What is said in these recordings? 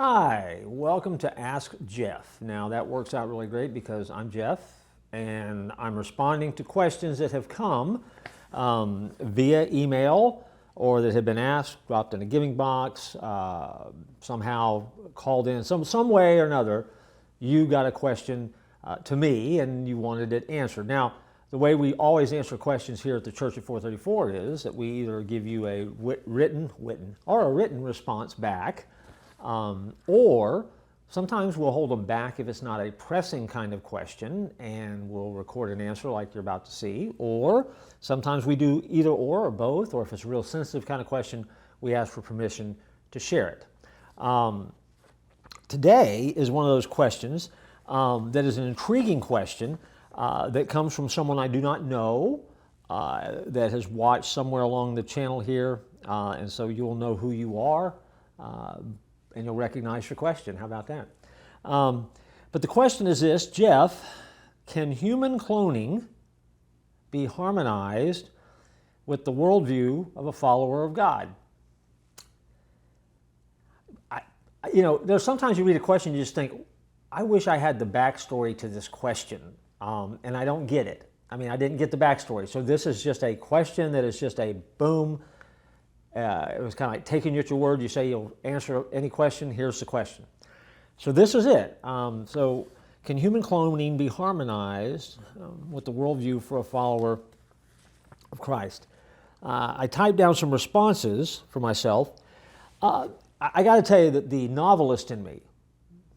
Hi, welcome to Ask Jeff. Now that works out really great because I'm Jeff and I'm responding to questions that have come via email or that have been asked, dropped in a giving box, somehow called in, some way or another. You got a question to me and you wanted it answered. Now, the way we always answer questions here at the Church at 434 is that we either give you a written response back, or sometimes we'll hold them back if it's not a pressing kind of question and we'll record an answer like you're about to see, or sometimes we do either or both, or if it's a real sensitive kind of question, we ask for permission to share it. Today is one of those questions that is an intriguing question that comes from someone I do not know that has watched somewhere along the channel here, and so you'll know who you are. And you'll recognize your question. How about that? But the question is this: Jeff, can human cloning be harmonized with the worldview of a follower of God? There's sometimes you read a question, you just think, I wish I had the backstory to this question, and I don't get it. I didn't get the backstory. So this is just a question that is just a boom. It was kind of like taking you at your word. You say you'll answer any question, here's the question. So this is it. So can human cloning be harmonized with the worldview for a follower of Christ? I typed down some responses for myself. I got to tell you that the novelist in me,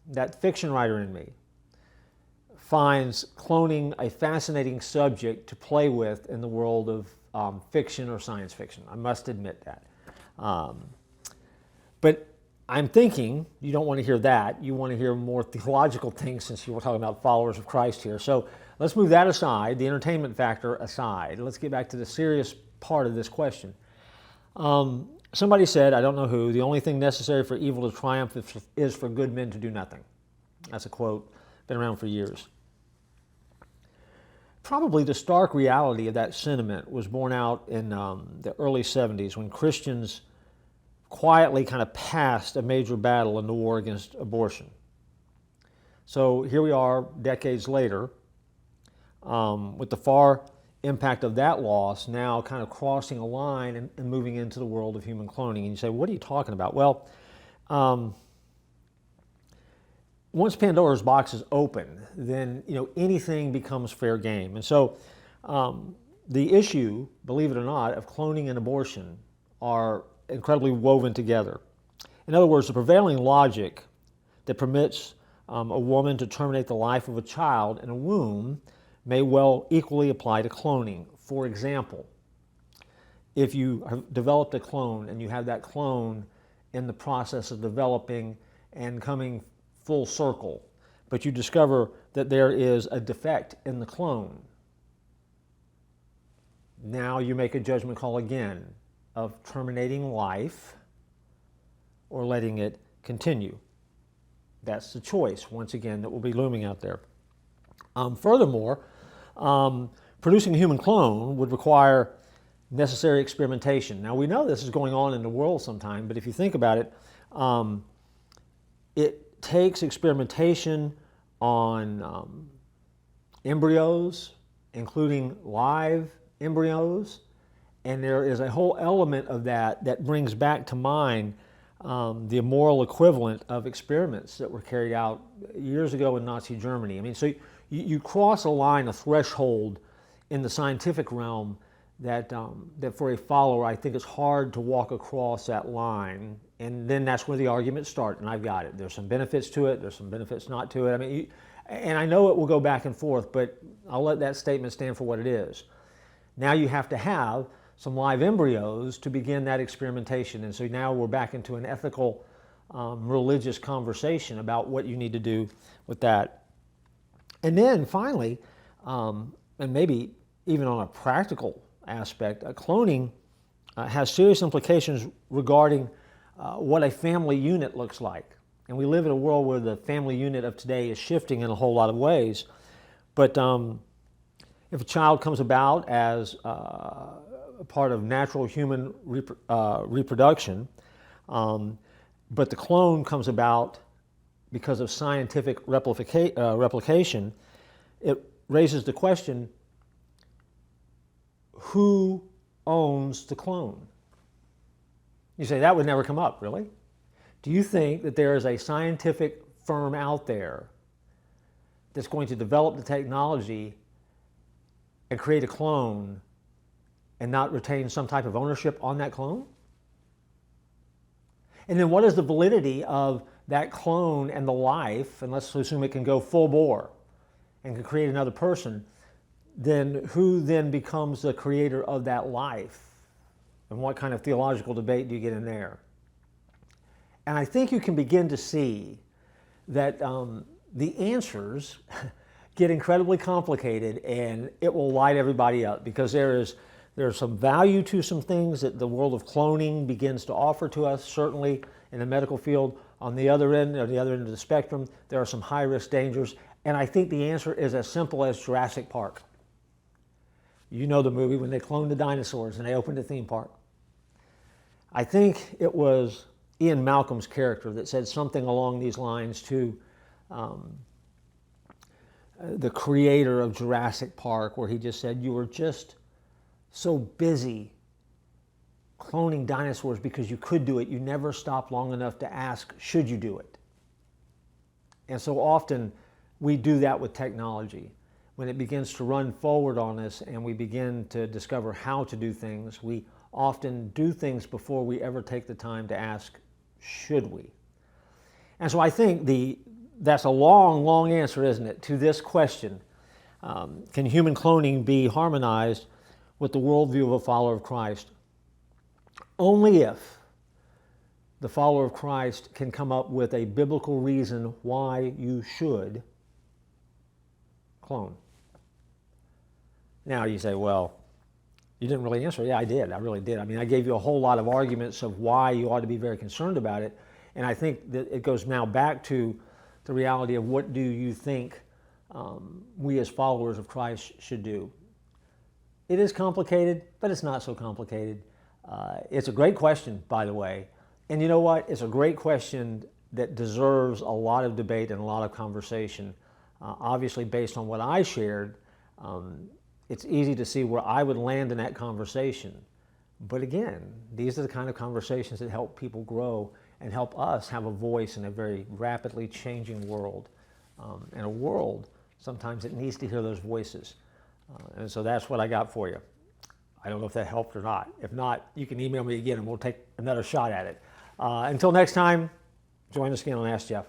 that fiction writer in me, finds cloning a fascinating subject to play with in the world of fiction or science fiction. I must admit that. But I'm thinking you don't want to hear that. You want to hear more theological things, since you were talking about followers of Christ here. So let's move that aside, the entertainment factor aside. Let's get back to the serious part of this question. Somebody said, I don't know who, the only thing necessary for evil to triumph is for good men to do nothing. That's a quote, been around for years. Probably the stark reality of that sentiment was borne out in the early 70s when Christians quietly kind of passed a major battle in the war against abortion. So here we are decades later with the far impact of that loss now kind of crossing a line and moving into the world of human cloning. And you say, what are you talking about? Well, once Pandora's box is open, then anything becomes fair game. And so the issue, believe it or not, of cloning and abortion are incredibly woven together. In other words, the prevailing logic that permits a woman to terminate the life of a child in a womb may well equally apply to cloning. For example, if you have developed a clone and you have that clone in the process of developing and coming full circle, but you discover that there is a defect in the clone. Now you make a judgment call again of terminating life or letting it continue. That's the choice, once again, that will be looming out there. Furthermore, producing a human clone would require necessary experimentation. Now we know this is going on in the world sometime, but if you think about it, it takes experimentation on embryos, including live embryos, and there is a whole element of that brings back to mind the immoral equivalent of experiments that were carried out years ago in Nazi Germany. So you cross a line, a threshold in the scientific realm that for a follower, I think it's hard to walk across that line. And then that's where the arguments start, and I've got it. There's some benefits to it, there's some benefits not to it. And I know it will go back and forth, but I'll let that statement stand for what it is. Now you have to have some live embryos to begin that experimentation. And so now we're back into an ethical, religious conversation about what you need to do with that. And then finally, and maybe even on a practical aspect, cloning has serious implications regarding what a family unit looks like. And we live in a world where the family unit of today is shifting in a whole lot of ways. But if a child comes about as a part of natural human reproduction, But the clone comes about because of scientific replication. It raises the question, who owns the clone? You say, that would never come up, really? Do you think that there is a scientific firm out there that's going to develop the technology and create a clone and not retain some type of ownership on that clone? And then what is the validity of that clone and the life, and let's assume it can go full bore and can create another person, then who then becomes the creator of that life? And what kind of theological debate do you get in there? And I think you can begin to see that the answers get incredibly complicated, and it will light everybody up, because there's some value to some things that the world of cloning begins to offer to us, certainly in the medical field. On the other end, or the other end of the spectrum, there are some high-risk dangers, and I think the answer is as simple as Jurassic Park. You know the movie when they cloned the dinosaurs and they opened a theme park. I think it was Ian Malcolm's character that said something along these lines to the creator of Jurassic Park, where he just said, you were just so busy cloning dinosaurs because you could do it, you never stopped long enough to ask, should you do it? And so often we do that with technology. When it begins to run forward on us and we begin to discover how to do things, we often do things before we ever take the time to ask, should we? And so I think that's a long, long answer, isn't it, to this question. Can human cloning be harmonized with the worldview of a follower of Christ? Only if the follower of Christ can come up with a biblical reason why you should clone. Now you say, well, you didn't really answer. Yeah, I did. I really did. I mean, I gave you a whole lot of arguments of why you ought to be very concerned about it. And I think that it goes now back to the reality of what do you think we as followers of Christ should do. It is complicated, but it's not so complicated. It's a great question, by the way. And you know what? It's a great question that deserves a lot of debate and a lot of conversation. Obviously, based on what I shared, it's easy to see where I would land in that conversation. But again, these are the kind of conversations that help people grow and help us have a voice in a very rapidly changing world. And a world, sometimes it needs to hear those voices. And so that's what I got for you. I don't know if that helped or not. If not, you can email me again and we'll take another shot at it. Until next time, join us again on Ask Jeff.